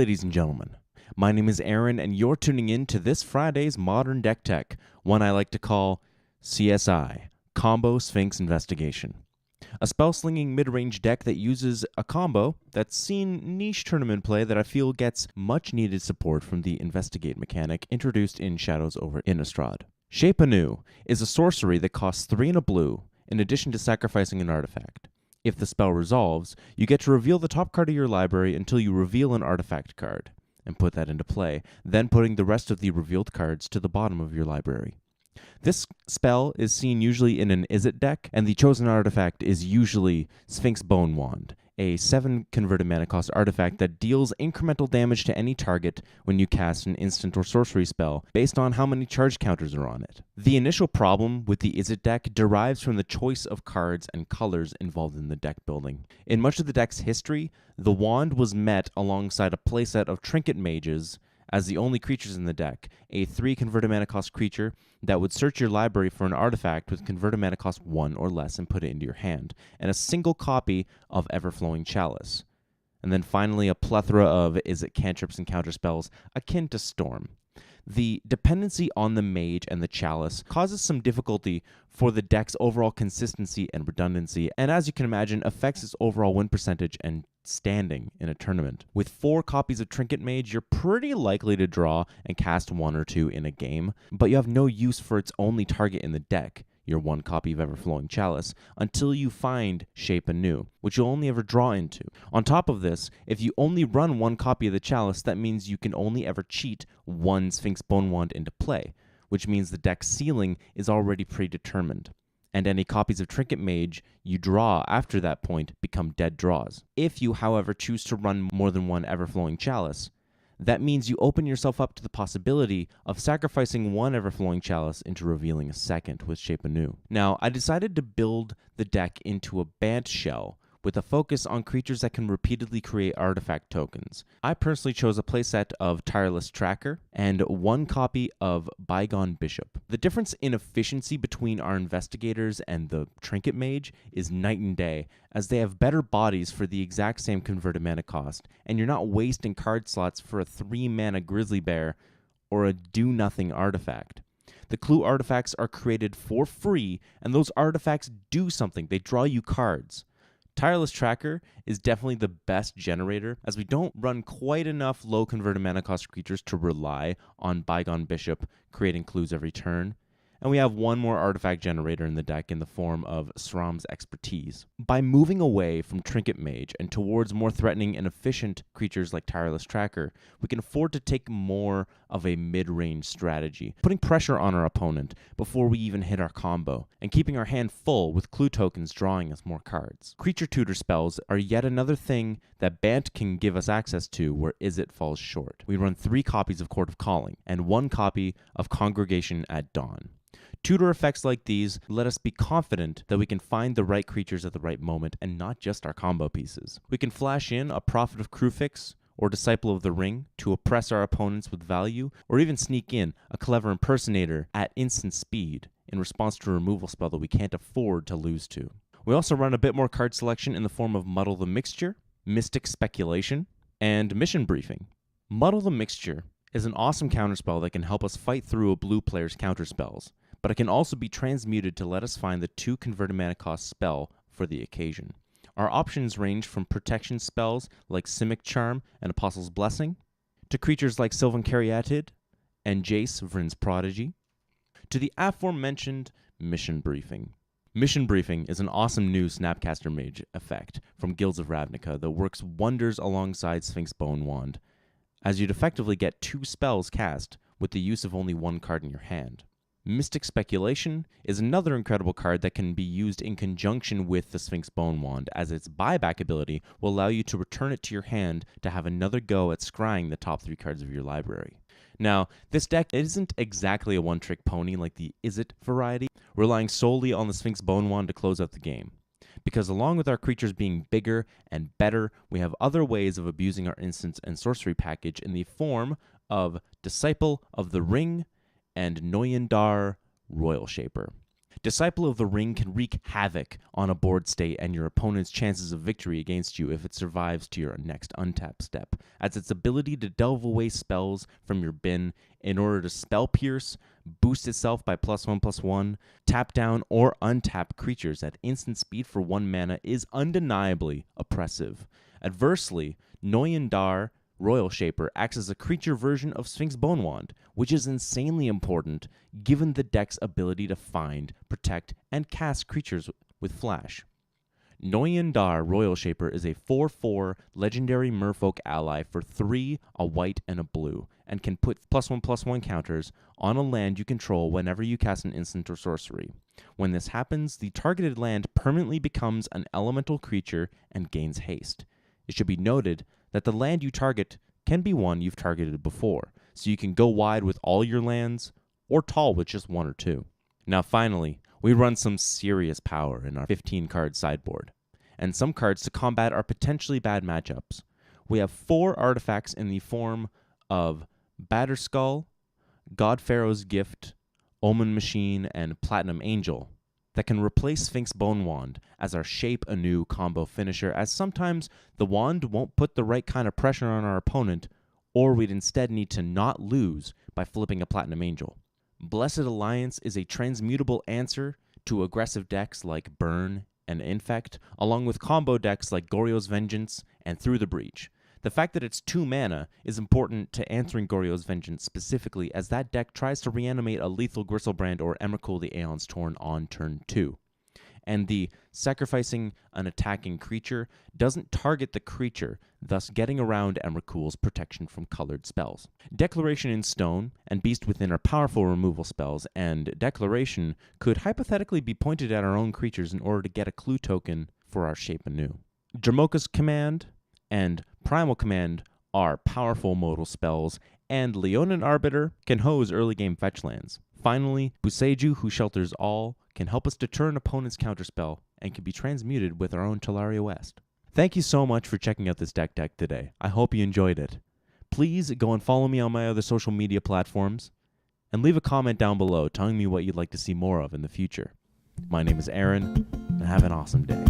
ladies and gentlemen. My name is Aaron, and you're tuning in to this Friday's Modern Decktech, one I like to call CSI, Combo Sphinx Investigation. A spell-slinging mid-range deck that uses a combo that's seen niche tournament play that I feel gets much-needed support from the Investigate mechanic introduced in Shadows over Innistrad. Shape Anew is a sorcery that costs 3 and a blue, in addition to sacrificing an artifact. If the spell resolves, you get to reveal the top card of your library until you reveal an artifact card, and put that into play, then putting the rest of the revealed cards to the bottom of your library. This spell is seen usually in an Izza Deck, and the chosen artifact is usually Sphinx-bone Wand, a 7 converted mana cost artifact that deals incremental damage to any target when you cast an instant or sorcery spell based on how many charge counters are on it. The initial problem with the Izza Deck derives from the choice of cards and colors involved in the deck building. In much of the deck's history, the wand was met alongside a playset of Trinket Mages as the only creatures in the deck, a 3 converted mana cost creature that would search your library for an artifact with converted mana cost 1 or less and put it into your hand, and a single copy of Everflowing Chalice. And then finally a plethora of Izzet cantrips and counterspells akin to Storm. The dependency on the mage and the chalice causes some difficulty for the deck's overall consistency and redundancy, and as you can imagine, affects its overall win percentage and standing in a tournament. With 4 copies of Trinket Mage, you're pretty likely to draw and cast 1 or 2 in a game, but you have no use for its only target in the deck, your 1 copy of Everflowing Chalice, until you find Shape Anew, which you'll only ever draw into. On top of this, if you only run 1 copy of the Chalice, that means you can only ever cheat 1 Sphinx-bone Wand into play, which means the deck's ceiling is already predetermined, and any copies of Trinket Mage you draw after that point become dead draws. If you, however, choose to run more than 1 Everflowing Chalice, that means you open yourself up to the possibility of sacrificing 1 Everflowing Chalice into revealing a second with Shape Anew. Now, I decided to build the deck into a Bant shell with a focus on creatures that can repeatedly create artifact tokens. I personally chose a playset of Tireless Tracker and 1 copy of Bygone Bishop. The difference in efficiency between our investigators and the Trinket Mage is night and day, as they have better bodies for the exact same converted mana cost, and you're not wasting card slots for a 3-mana Grizzly Bear or a do-nothing artifact. The clue artifacts are created for free, and those artifacts do something. They draw you cards. Tireless Tracker is definitely the best generator, as we don't run quite enough low converted mana cost creatures to rely on Bygone Bishop creating clues every turn, and we have 1 more artifact generator in the deck in the form of Sram's Expertise. By moving away from Trinket Mage and towards more threatening and efficient creatures like Tireless Tracker, we can afford to take more of a mid-range strategy, putting pressure on our opponent before we even hit our combo, and keeping our hand full with clue tokens drawing us more cards. Creature tutor spells are yet another thing that Bant can give us access to where Izzet falls short. We run 3 copies of Court of Calling and 1 copy of Congregation at Dawn. Tutor effects like these let us be confident that we can find the right creatures at the right moment and not just our combo pieces. We can flash in a Prophet of Crufix or Disciple of the Ring to oppress our opponents with value, or even sneak in a Clever Impersonator at instant speed in response to a removal spell that we can't afford to lose to. We also run a bit more card selection in the form of Muddle the Mixture, Mystic Speculation, and Mission Briefing. Muddle the Mixture is an awesome counterspell that can help us fight through a blue player's counterspells, but it can also be transmuted to let us find the 2 converted mana cost spell for the occasion. Our options range from protection spells like Simic Charm and Apostle's Blessing, to creatures like Sylvan Caryatid and Jace Vryn's Prodigy, to the aforementioned Mission Briefing. Mission Briefing is an awesome new Snapcaster Mage effect from Guilds of Ravnica that works wonders alongside Sphinx-bone Wand, as you'd effectively get 2 spells cast with the use of only 1 card in your hand. Mystic Speculation is another incredible card that can be used in conjunction with the Sphinx-bone Wand, as its buyback ability will allow you to return it to your hand to have another go at scrying the top 3 cards of your library. Now, this deck isn't exactly a one-trick pony like the Izzet variety, relying solely on the Sphinx-bone Wand to close out the game, because along with our creatures being bigger and better, we have other ways of abusing our instants and sorcery package in the form of Disciple of the Ring and Noyendar Royal Shaper. Disciple of the Ring can wreak havoc on a board state and your opponent's chances of victory against you if it survives to your next untap step, as its ability to delve away spells from your bin in order to spell pierce, boost itself by +1/+1, tap down or untap creatures at instant speed for 1 mana is undeniably oppressive. Adversely, Noyandar Royal Shaper acts as a creature version of sphinx-bone wand, which is insanely important given the deck's ability to find, protect, and cast creatures with flash. Noyandar Royal Shaper is a 4/4 legendary merfolk ally for 3, a white, and a blue, and can put +1/+1 counters on a land you control whenever you cast an instant or sorcery. When this happens, the targeted land permanently becomes an elemental creature and gains haste. It should be noted that the land you target can be one you've targeted before, so you can go wide with all your lands, or tall with just 1 or 2. Now finally, we run some serious power in our 15-card sideboard, and some cards to combat our potentially bad matchups. We have 4 artifacts in the form of Batterskull, God Pharaoh's Gift, Omen Machine, and Platinum Angel that can replace Sphinx-bone wand as our Shape Anew combo finisher, as sometimes the wand won't put the right kind of pressure on our opponent, or we'd instead need to not lose by flipping a Platinum Angel. Blessed Alliance is a transmutable answer to aggressive decks like Burn and Infect, along with combo decks like Goryo's Vengeance and Through the Breach. The fact that it's 2 mana is important to answering Goryo's Vengeance specifically, as that deck tries to reanimate a lethal Gristlebrand or Emrakul the Aeon's Torn on turn 2. And the sacrificing an attacking creature doesn't target the creature, thus getting around Emrakul's protection from colored spells. Declaration in Stone and Beast Within are powerful removal spells, and Declaration could hypothetically be pointed at our own creatures in order to get a clue token for our Shape Anew. Jamoka's Command and Primal Command are powerful modal spells, and Leonin Arbiter can hose early game fetch lands. Finally, Buseju, who shelters all, can help us deter an opponent's counterspell and can be transmuted with our own Talaria West. Thank you so much for checking out this deck today. I hope you enjoyed it. Please go and follow me on my other social media platforms, and leave a comment down below telling me what you'd like to see more of in the future. My name is Aaron, and have an awesome day.